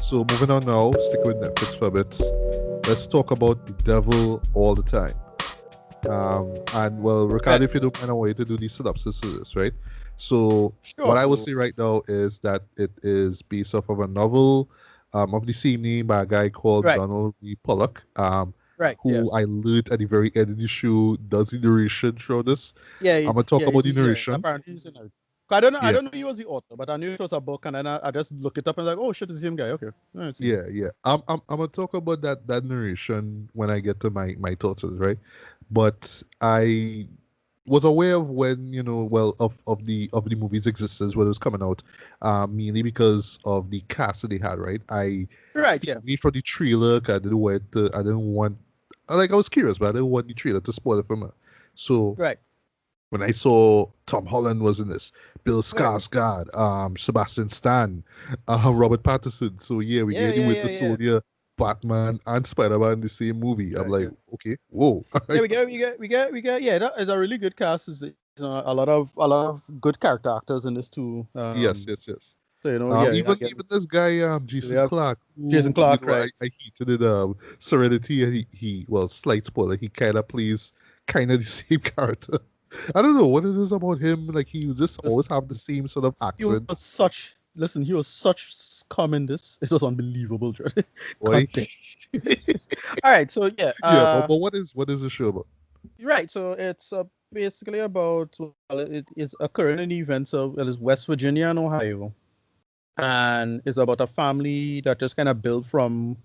So moving on now, stick with Netflix for a bit. Let's talk about the devil all the time. And well, Right. Ricardo, if you don't mind, I want you to do the synopsis of this, right? So what Sure. I will say right now is that it is based off of a novel of the same name by a guy called Right. Donald E. Pollock, Right. who Yes. I learned at the very end of the show does the narration through this. Yeah. I'm gonna talk about the Yeah. narration. Apparently, he's in it. I don't know. I Yeah, don't know he was the author, but I knew it was a book, and then I just look it up and like, oh shit, it's the same guy. Okay, let's see. yeah. I'm gonna talk about that narration when I get to my thoughts on it, right? But I was aware of when well of the movie's existence when it was coming out, mainly because of the cast that they had, right? I Right. stayed Yeah. away from the trailer 'cause I didn't want, like, I was curious, but I didn't want the trailer to spoil it for me. So Right. when I saw Tom Holland was in this, Bill Right. Skarsgård, Sebastian Stan, Robert Pattinson, so yeah, we Yeah. get the Yeah. Winter Yeah. Yeah. Soldier, Batman, and Spider-Man in the same movie. I'm Right. like, Yeah. okay, whoa. Yeah. We get. Yeah, that is a really good cast. Is a lot of good character actors in this too. Yes, yes, yes. So yeah, again, Even this guy, we Jason have Clark, Jason who Clark, right? I hated in Serenity, and he well, slight spoiler, he kind of plays kind of the same character. I don't know what it is about him. Like, he just always have the same sort of He was accent. such. Listen, he was such scum in this. It was unbelievable, Jordan. Boy, God damn. All right, so yeah, yeah. But what is the show about? right. So it's basically about, well, it is occurring in events of, well, it's West Virginia and Ohio, and it's about a family that just kind of built from.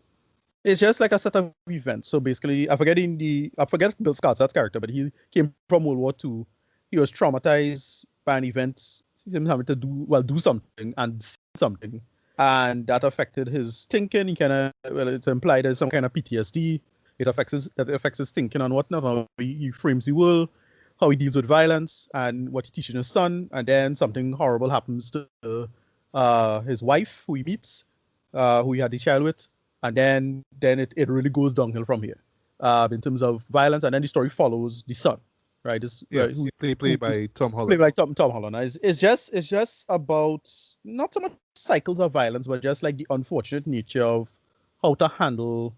It's just like a set of events. So basically, I forget Bill Skarsgård's character, but he came from World War II. He was traumatized by an event, him having to do something and see something, and that affected his thinking. He kind of, well, it's implied there's some kind of PTSD. It affects his thinking and whatnot, how he frames the world, how he deals with violence, and what he teaches his son. And then something horrible happens to his wife, who he meets, who he had the child with, and then it really goes downhill from here, in terms of violence. And then the story follows the son, right? This Yes, who play who's by Tom played Holland. by Tom Holland. It's just about not so much cycles of violence, but just like the unfortunate nature of how to handle,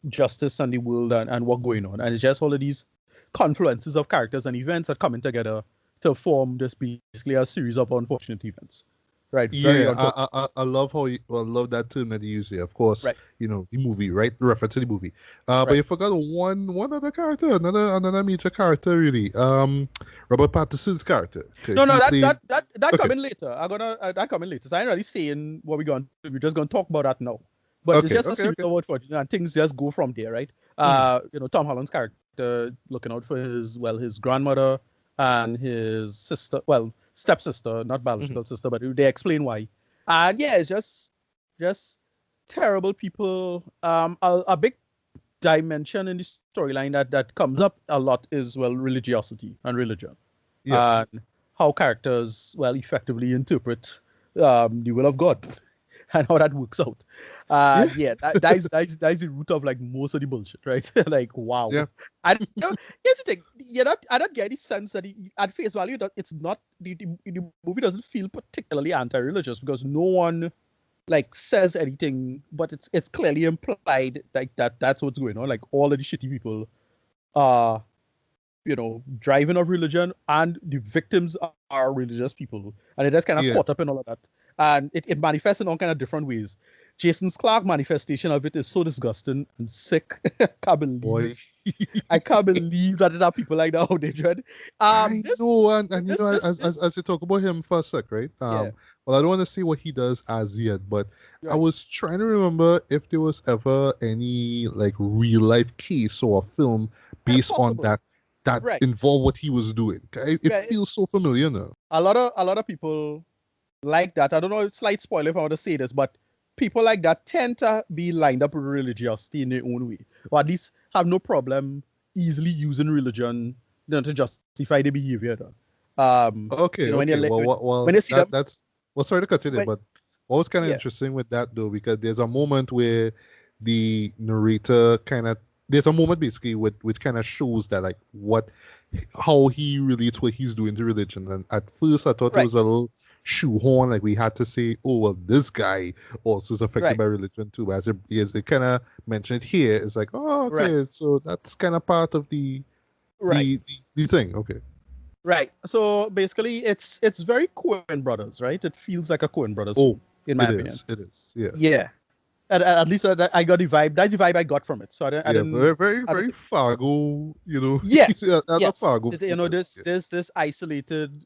justice and the world, and what's going on. And it's just all of these confluences of characters and events that coming together to form this basically a series of unfortunate events. Right, very Yeah, unfortunate. I love how I love that term that you use here. Of course, Right, the movie, right? Reference to the movie. But right. you forgot one other character, another major character, really. Robert Pattinson's character. 'Cause No, no, he played. that Okay, coming later. I'm gonna that coming later. So I ain't really saying what we're going to. We're just gonna talk about that now. But it's okay, just a okay, series okay. of unfortunate, and things just go from there, right? Mhm, Tom Holland's character looking out for his grandmother and his sister, well, stepsister, not mhm. biological sister, but they explain why. And yeah, it's just terrible people. A big dimension in the storyline that comes up a lot is, well, religiosity and religion, Yes. and how characters, well, effectively interpret the will of God, and how that works out. Yeah, And yeah, that is the root of like most of the bullshit, right? Like, yeah, wow. I don't. Here's the thing. I don't get the sense that at face value that it's not the movie doesn't feel particularly anti-religious, because no one like says anything, but it's clearly implied like that's what's going on. Like, all of the shitty people are, driving of religion, and the victims are religious people, and it just kind of yeah. caught up in all of that, and it manifests in all kind of different ways. Jason's Clark manifestation of it is so disgusting and sick. can't Boy, believe I can't believe that there are people like that out there, Dread. I This know, and this as you talk about him for a sec, right? yeah, Well, I don't want to say what he does as yet, but I right. was trying to remember if there was ever any like real life case or a film based on Possible, that right. involved what he was doing. It Yeah, feels so familiar now. a lot of people like that. I don't know, slight spoiler if I want to say this, but people like that tend to be lined up with religiosity in their own way, or at least have no problem easily using religion, to justify their behavior. Okay, When okay. when you see them, that's well. Sorry to cut you there, when, but what was kind of yeah, interesting with that though, because there's a moment where the narrator kind of there's a moment basically which kind of shows that like how he relates what he's doing to religion. And at first I thought it Right. was a little shoehorn, like we had to say, oh well, this guy also is affected Right. by religion too. But as it kind of mentioned here, it's like, oh Right. okay, so that's kind of part of the Right. the thing. Okay. Right. So basically, it's very Coen Brothers, right? It feels like a Coen Brothers Oh, film, in my it opinion. is. It is. Yeah. Yeah. At least I got the vibe. That's the vibe I got from it. So I Yeah. didn't. Very, very, I don't very Fargo. You know, Yes, as a yes. Fargo You film know, is. this this isolated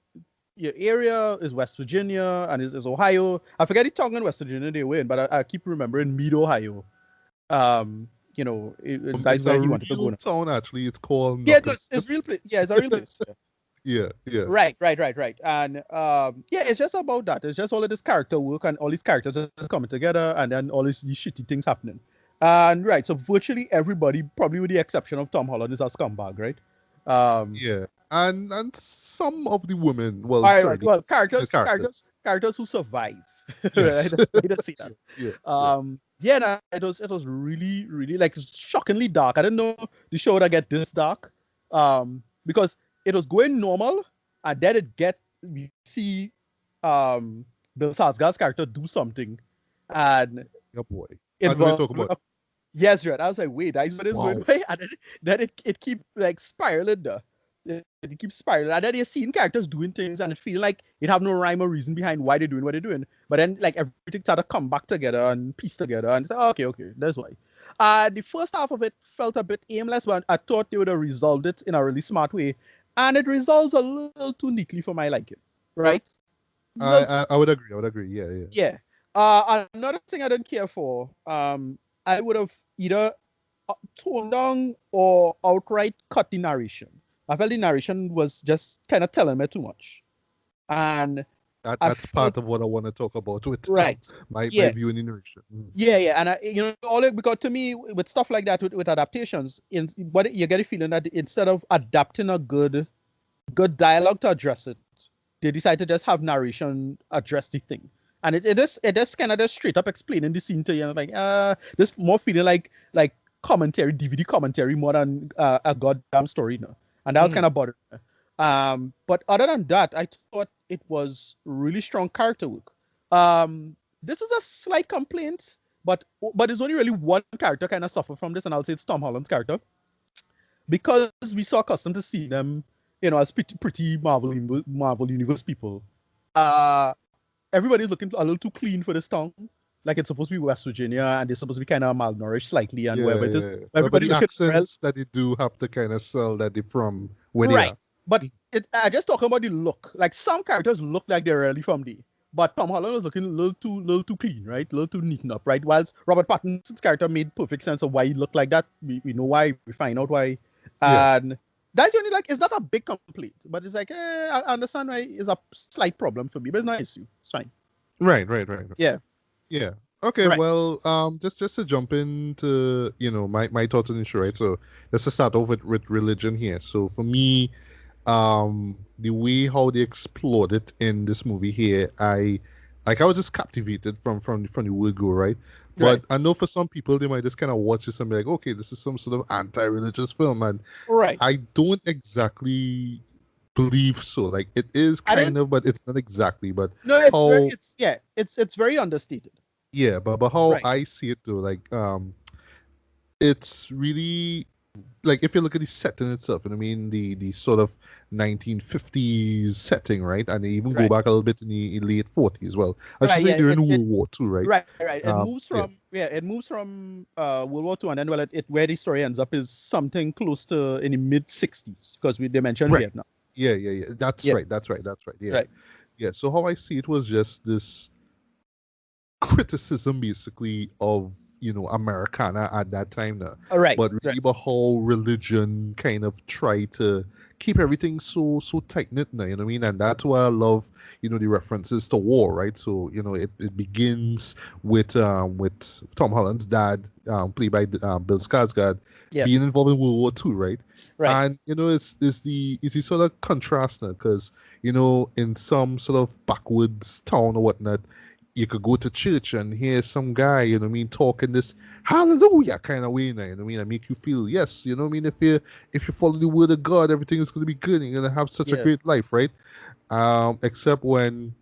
area is West Virginia and is Ohio. I forget the tongue in West Virginia they were in, but I keep remembering Mead, Ohio. That's It's a where he wanted to go real now. town actually. It's called Yeah, no, it's Nuckus. real place. Yeah, it's a real place. Yeah. Yeah. Yeah. Right. And yeah, it's just about that. It's just all of this character work and all these characters just coming together and then all these shitty things happening. And right, so virtually everybody, probably with the exception of Tom Holland, is a scumbag, right? Um, Yeah. And some of the women, well, all right, sorry, right. Well, the characters. characters who survive. Right? Yes. Let's say to see that. Yeah. Yeah. Yeah, no, it was really like shockingly dark. I didn't know the show would get this dark. Because it was going normal, and then we see Bill Skarsgård's character do something, and Yeah, boy. I know you involve talk about. yes, right. I was like, wait, that's what it's going Wow. way, and then it keep like spiraling there. It keeps spiraling, and then you're seeing characters doing things, and it feel like it have no rhyme or reason behind why they're doing what they're doing. But then like everything started to come back together and piece together, and it's like, oh, okay, that's why. The first half of it felt a bit aimless, but I thought they would have resolved it in a really smart way, and it resolves a little too neatly for my liking, right? Little too, I would agree. I would agree. Yeah. Yeah. yeah. Another thing I didn't care for, I would have either toned down or outright cut the narration. I felt the narration was just kind of telling me too much, and I That's felt part of what I want to talk about with right. my Yeah, view in the narration. yeah, and all it because to me with stuff like that with adaptations, but you get a feeling that instead of adapting a good dialogue to address it, they decide to just have narration address the thing. And it is kind of just straight up explaining the scene to you, like this more feeling like commentary, DVD commentary more than a goddamn story now. And that was kind of bothering me. But other than that, I thought it was really strong character work. This is a slight complaint, but there's only really one character kind of suffer from this, and I'll say it's Tom Holland's character because we so accustomed to see them, as pretty Marvel Universe people. Uh, Everybody's looking a little too clean for this town. Like it's supposed to be West Virginia, and they're supposed to be kind of malnourished slightly, and Yeah, wherever it is, yeah. But everybody the looking well, accents that they do have to kind of sell that they from where they right. are. But I just talking about the look. Like some characters look like they're really from there. But Tom Holland was looking a little too clean, right? A little too neatened up, right? Whilst Robert Pattinson's character made perfect sense of why he looked like that. We know why. We find out why. Yeah. And that's only like it's not a big complaint, but it's like I understand why it's a slight problem for me, but it's not an issue. It's fine. Right. Yeah. Yeah. Okay, Right. well, just to jump into, my thoughts on the show, right? So let's just start off with religion here. So for me, the way how they explored it in this movie here, I was just captivated from the word go, right? Right. But I know for some people they might just kind of watch this and be like, okay, this is some sort of anti-religious film, and Right. I don't exactly believe so. Like it is I kind didn't. of, but it's not exactly. But No, how it's very understated. yeah, but how Right. I see it though, like it's really like if you look at the setting itself, and I mean the sort of 1950s setting, right? And they even go Right. back a little bit in the late 40s. Well, I should Right. say Yeah. during World War II, right? Right. It moves Yeah, from World War II, and then it where the story ends up is something close to in the mid 60s because they mentioned right. Vietnam. Yeah. That's Yeah. right. That's right. Yeah, Right. yeah. So how I see it was just this criticism basically of Americana at that time now, Right. but really Right. about how religion kind of tried to keep everything so tight knit now, you know what I mean? And that's why I love the references to war, right? So it begins with Tom Holland's dad, played by Bill Skarsgård, Yeah. being involved in World War II, right? Right. And it's the sort of contrast now because in some sort of backwoods town or whatnot, you could go to church and hear some guy, you know what I mean, talking this hallelujah kind of way now, you know what I mean, and make you feel, yes, you know what I mean, if you follow the word of God, everything is gonna be good and you're gonna have such a Yeah. great life, right? Except when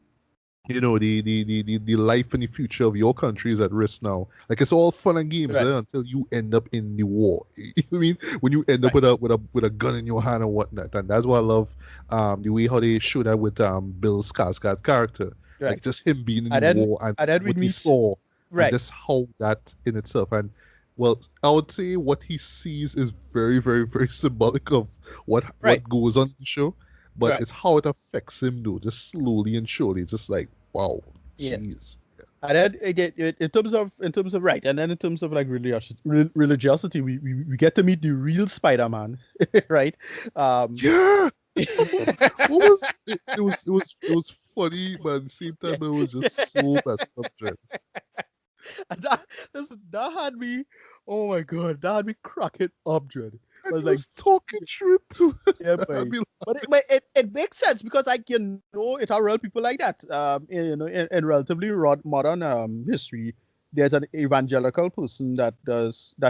the life and the future of your country is at risk now. Like it's all fun and games Right. until you end up in the war. You know what I mean? When you end up Right. with a gun in your hand and whatnot. And that's why I love the way how they show that with Bill Skarsgård's character. Like Right. just him being in the And then war and and then we'd what he meet. saw and Right. just how that in itself. And well, I would say what he sees is very, very, very symbolic of what Right. goes on in the show, but Right. it's how it affects him though, just slowly and surely, just like wow, Yeah. jeez. And then in terms of right, and then in terms of like religiosity, we get to meet the real Spider-Man, right? Um, Yeah. What was it? It was funny, but at the same yeah, time it was just so messed up, Jen. and that had me, oh my god, that had me cracking up, Dread. I And was he like, was talking through it too. yeah, I boy. mean, But it makes sense because like it are real people like that. In relatively modern history, there's an evangelical person that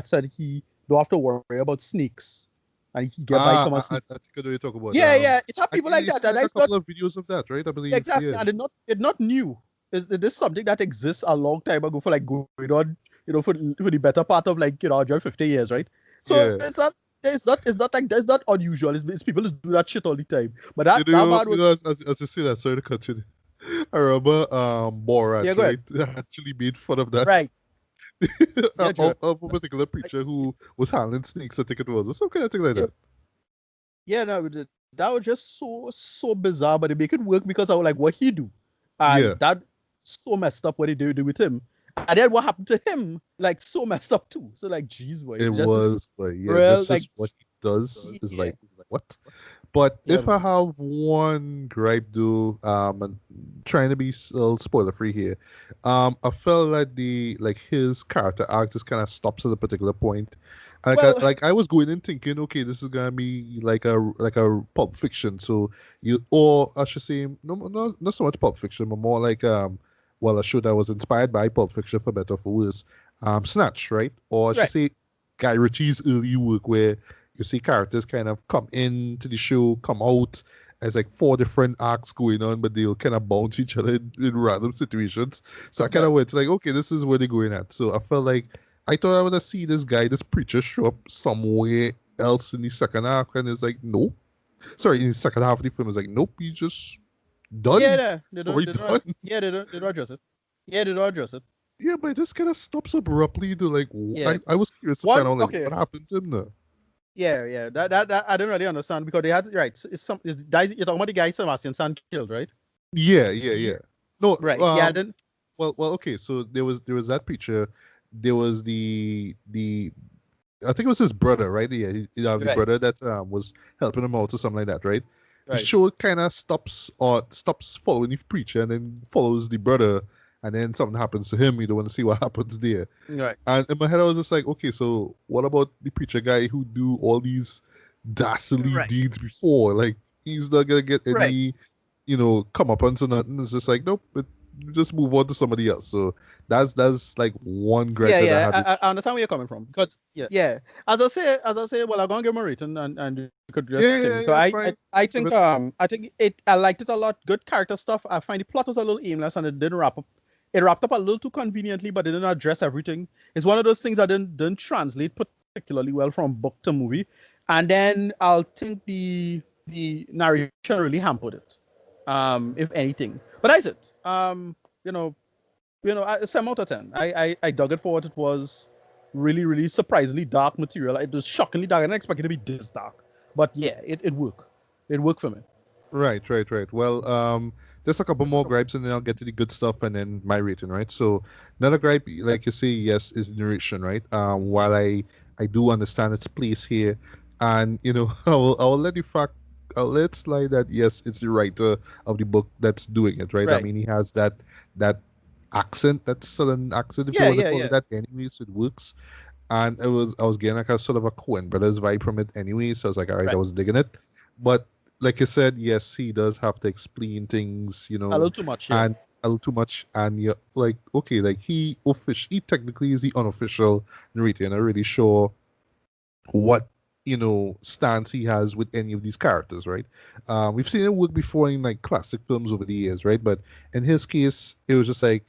said he don't have to worry about snakes, and he get by from a I snake. think I know you're talking about. Yeah, yeah, it have people like You that, see and like a that's not couple of videos of that, right? I believe, exactly, yeah, and it not new. This something that exists a long time ago for like going on, for the better part of like 150 years, right? So yeah. it's not like that's not unusual. It's people who do that shit all the time. But that man You was know, as you say that, sorry to cut you. I remember yeah, Borat, go ahead. right? Actually made fun of that. Right. Yeah, Joe. Of a particular preacher who was handling snakes, I think it was, or some kind of thing like Yeah, that. yeah, no, that was just so bizarre, but they make it work because I was like what he do. Yeah, And that so messed up what they do with him. And then what happened to him, like so messed up too. So like, geez, boy, it it's just this was like, yeah, real like just what he does is yeah, like, what? But yeah, if I have one gripe, though, and trying to be spoiler free here, I felt like his character arc just kind of stops at a particular point. well, Like I was going in thinking, okay, this is gonna be like a Pulp Fiction. So or I should say, no, not so much Pulp Fiction, but more like well, a show that was inspired by Pulp Fiction for better or for worse, Snatch, right? Or I should right, say, Guy Ritchie's early work where you see characters kind of come into the show, come out as like four different arcs going on, but they'll kind of bounce each other in random situations. So I kind right. of went like, okay, this is where they're going at. So I felt like I thought I would have seen this guy, this preacher, show up somewhere else in the second half, and it's like, nope. Sorry, in the second half of the film, it's like, nope, he's just Yeah, done. they don't, Story they don't, done. yeah, they don't address it. Yeah, they don't address it. Yeah, but it just kind of stops abruptly to like, Yeah, I was curious to find one, out like okay, what happened to him now. yeah, yeah. That I don't really understand because they had right. You're talking about the guy Sebastian Stan killed, right? Yeah, yeah, yeah. No, Right. Yeah. Then okay. So there was that preacher. There was the I think it was his brother, right? Yeah, the right, brother that was helping him out or something like that, right? The right, show kind of stops following the preacher and then follows the brother, and then something happens to him. You don't want to see what happens there. right, And in my head, I was just like, okay, so what about the preacher guy who do all these dastardly right, deeds before? Like he's not gonna get right. any come up onto nothing. It's just like, nope, just move on to somebody else. So that's like one gripe Yeah, that I yeah. had with. I understand where you're coming from because yeah. As I say, well, I'm gonna give him a rating and you could Yeah, just yeah, think. So yeah, fine. Give it. I think I liked it a lot. Good character stuff. I find the plot was a little aimless and it didn't wrap up. It wrapped up a little too conveniently, but it didn't address everything. It's one of those things that didn't translate particularly well from book to movie. And then I'll think the narration really hampered it, if anything. But that's it. You know, 7 out of 10. I dug it for what it was. Really, really surprisingly dark material. It was shockingly dark. I didn't expect it to be this dark. But yeah, it worked. It worked for me. Right, right, right. Well, just a couple more gripes, and then I'll get to the good stuff, and then my rating, right? So, another gripe, like you say, yes, is narration, right? While I do understand its place here, and I will let the fact, I'll let it slide that yes, it's the writer of the book that's doing it, right? I Right. mean, he has that accent, that southern accent, if you Yeah, want to yeah, call it yeah. that, anyways, it works. And I was getting like a sort of a Coen Brothers vibe from it anyway, so I was like, all right, I Right. was digging it. But like I said, yes, he does have to explain things, A little too much, and yeah. a little too much, and you're like, okay, like he technically is the unofficial narrator, and I'm not really sure what stance he has with any of these characters, right? We've seen it work before in like classic films over the years, right? But in his case, it was just like,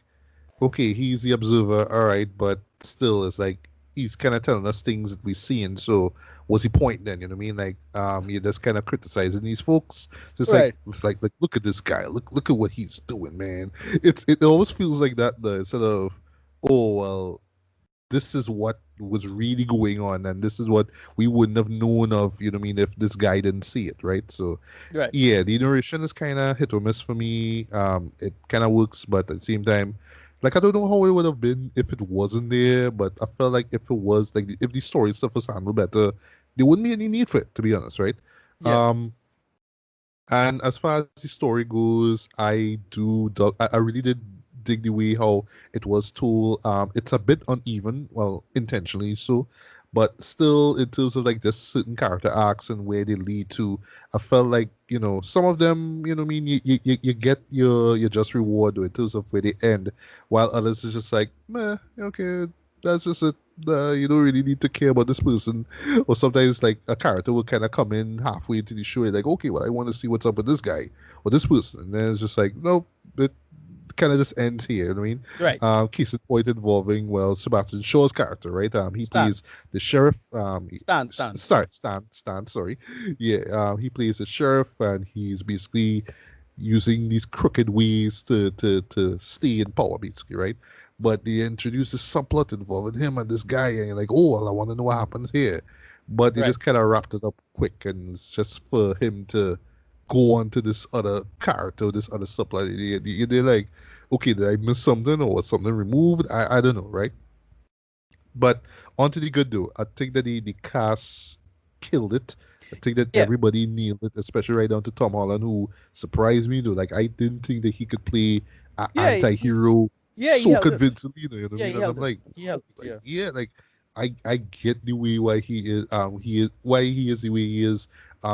okay, he's the observer, all right, but still, it's like he's kind of telling us things that we've seen. So, what's the point then? You know what I mean? Like, you're just kind of criticizing these folks. Just like Right. it's like, look at this guy. Look at what he's doing, man. It always feels like that. The instead of, oh well, this is what was really going on, and this is what we wouldn't have known of. You know what I mean? If this guy didn't see it, right? So, Right. yeah, the narration is kind of hit or miss for me. It kind of works, but at the same time, like I don't know how it would have been if it wasn't there. But I felt like if it was like if the story stuff was handled better, there wouldn't be any need for it, to be honest, right? Yeah. Um, and as far as the story goes, I really did dig the way how it was told. It's a bit uneven, well, intentionally so, but still in terms of like just certain character arcs and where they lead to, I felt like some of them, what I mean, you get your just reward in terms of where they end, while others is just like, meh, okay, that's just it. You don't really need to care about this person. Or sometimes like a character will kind of come in halfway into the show, like, okay, well, I want to see what's up with this guy or this person, and then it's just like, nope, it kind of just ends here. You know what I mean? Right. Case in point involving, well, Sebastian Shaw's character, right? He Stan. plays the sheriff. Stan. Sorry, yeah. He plays the sheriff, and he's basically using these crooked ways to stay in power, basically, right? But they introduce this subplot involving him and this guy, and you're like, oh, well, I want to know what happens here. But they Right. just kind of wrapped it up quick, and it's just for him to go on to this other character, this other subplot. They're like, okay, did I miss something or was something removed? I don't know, right? But onto the good though. I think that the cast killed it. I think that Yeah. everybody nailed it, especially right down to Tom Holland, who surprised me though. Like I didn't think that he could play an Yeah. anti-hero Yeah. He so held it. convincingly. You know what I Yeah. mean? He And held I'm it. like, He held wow, it. like Yeah. yeah, like I get the way why he is why he is the way he is.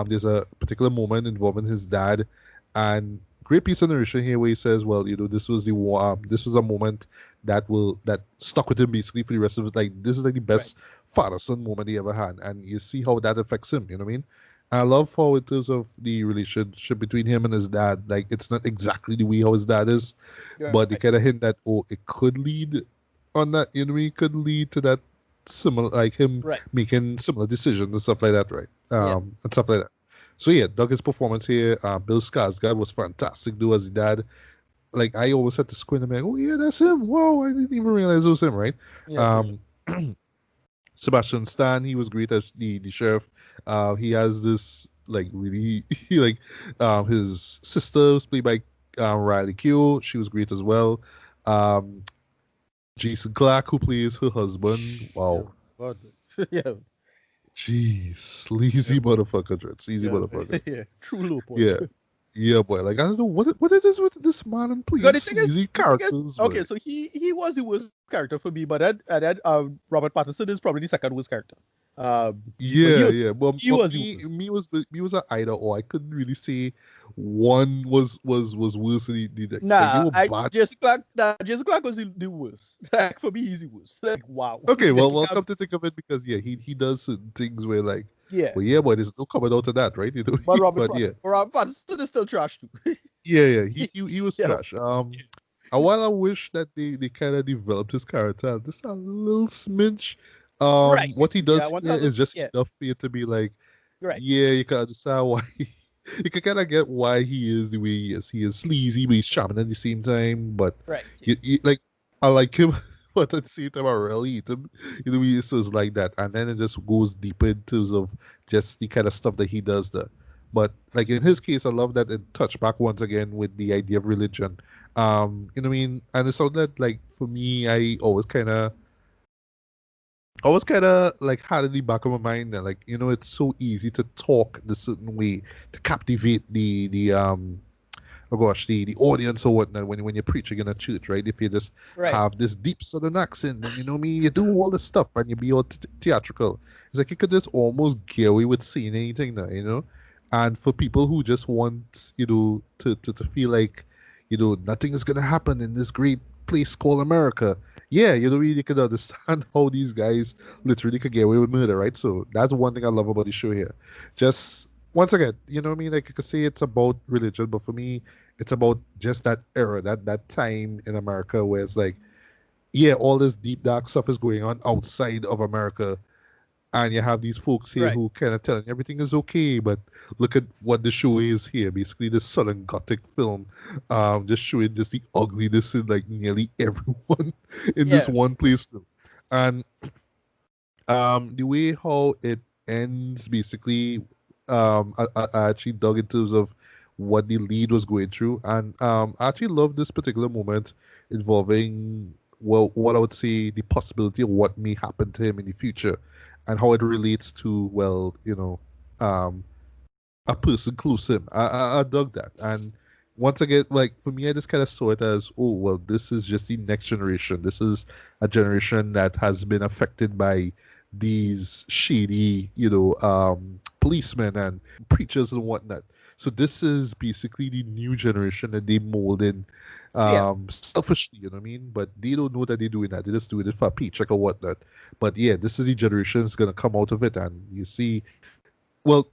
There's a particular moment involving his dad, and great piece of narration here where he says, well, this was a moment that stuck with him basically for the rest of his, like, this is like the Right. best father son moment he ever had, and you see how that affects him. You know what I mean? I love how in terms of the relationship between him and his dad, like it's not exactly the way how his dad is, Right. but they kind of hint that, oh, it could lead on that. You know what I mean? It could lead to that similar, like him Right. making similar decisions and stuff like that, right? Yeah. And stuff like that. So yeah, Doug's performance here, Bill Skarsgård was fantastic. Do as he dad, like I always had to squint and be like, oh yeah, that's him. Whoa, I didn't even realize it was him, right? Yeah. Yeah. Um, Sebastian Stan, he was great as the sheriff. He has this like really like his sister was played by Riley Keough. She was great as well. Um, Jason Clark, who plays her husband. Yeah. Wow, God. Yeah. jeez, Yeah. sleazy motherfucker, Dread, sleazy Yeah. motherfucker. Yeah. True low point. Yeah, yeah, boy. Like I don't know what it is with this man and No, playing sleazy the thing is, characters, okay. but So he was the worst character for me, but then Robert Pattinson is probably the second worst character. But yeah, yeah. he But was the me, worst. me was an either or. I couldn't really say one was worse than the next. Like they Nah, were bad. Jason Clark was the worst. Like for me, he's the worst. Like wow. Okay, Like well, you well, can't, come to think of it, because yeah, he does certain things where like, yeah. well, yeah, boy, there's no coming out of that, right? You know, but yeah, Robert Pattinson is still trash too. yeah. He was Yeah. trash. And while I wish that they kind of developed his character just a little smidge, Right. what he Yeah. does One here thousand. is just Yeah. enough for you to be like, Right. yeah, you can understand why. You can kind of get why he is the way he is. He is sleazy, but he's charming at the same time. But Right. like, I like him, but at the same time, I really hate him. You know, he is like that, and then it just goes deeper in terms of just the kind of stuff that he does there. But like in his case, I love that it touched back once again with the idea of religion. You know what I mean? And it's something that, like, for me, I always kind of like had in the back of my mind that, like, it's so easy to talk the certain way to captivate the oh gosh, the audience or whatnot when you're preaching in a church, right? If you just Right. have this deep southern accent, and you know me, you do all this stuff and you be all theatrical. It's like you could just almost get away with saying anything now, you know. And for people who just want, to feel like, nothing is gonna happen in this great place called America. Yeah, you can understand how these guys literally could get away with murder, right? So that's one thing I love about the show here. Just once again, you know what I mean? Like I could say it's about religion, but for me, it's about just that era, that time in America where it's like, yeah, all this deep dark stuff is going on outside of America, and you have these folks here Right. who kind of telling everything is okay, but look at what the show is here. Basically, this Southern Gothic film, just showing just the ugliness in like nearly everyone in this Yeah. one place. And the way how it ends, basically, I actually dug in terms of what the lead was going through, and I actually love this particular moment involving, well, what I would say the possibility of what may happen to him in the future, and how it relates to, well, um, a person close to him. I dug that. And once again, like for me, I just kind of saw it as, oh, well, this is just the next generation. This is a generation that has been affected by these shady, policemen and preachers and whatnot. So this is basically the new generation that they mold in Yeah. selfishly, you know what I mean? But they don't know that they're doing that. They're just doing it for a paycheck or whatnot. But yeah, this is the generation that's gonna come out of it. And you see, well,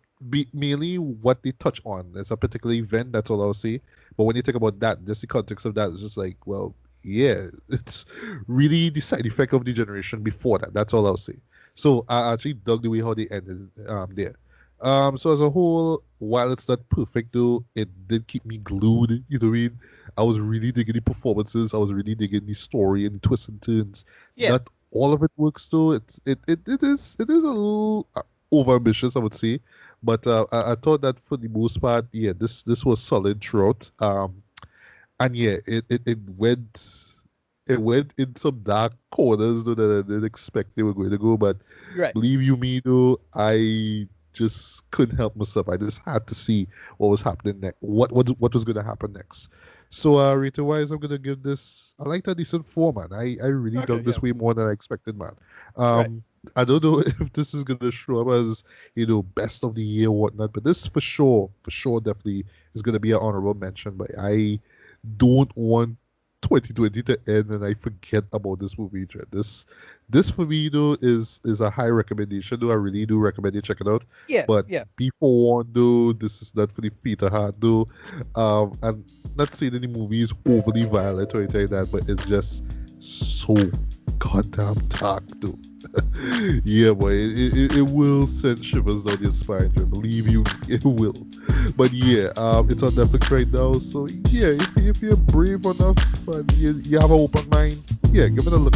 mainly what they touch on is a particular event. That's all I'll say. But when you think about that, just the context of that is just like, well, yeah, it's really the side effect of the generation before that. That's all I'll say. So I actually dug the way how they ended there. So as a whole, while it's not perfect though, it did keep me glued. You know what I mean? I was really digging the performances. I was really digging the story and the twists and turns. Yeah. Not all of it works though. It is a little overambitious, I would say. But I thought that for the most part, yeah, this was solid throughout. And yeah, it went in some dark corners though that I didn't expect they were going to go. But Right. believe you me though, I just couldn't help myself. I just had to see what was happening next. What was going to happen next. So rating wise, I'm gonna give this. I like that decent four, man. I really Okay. dug Yeah. this way more than I expected, man. Right. I don't know if this is gonna show up as best of the year or whatnot, but this for sure, definitely is gonna be an honorable mention. But I don't want 2020 to end and I forget about this movie. Dread. This for me though is a high recommendation. Though I really do recommend you check it out. Yeah. But Yeah. be forewarned though, this is not for the faint of heart though. I'm not saying any movie is overly violent or anything like that, but it's just so goddamn dark though. Yeah, boy, it will send shivers down your spine. Dread. Believe you, it will. But yeah, it's on Netflix right now. So yeah, if you're brave enough and you have an open mind, yeah, give it a look.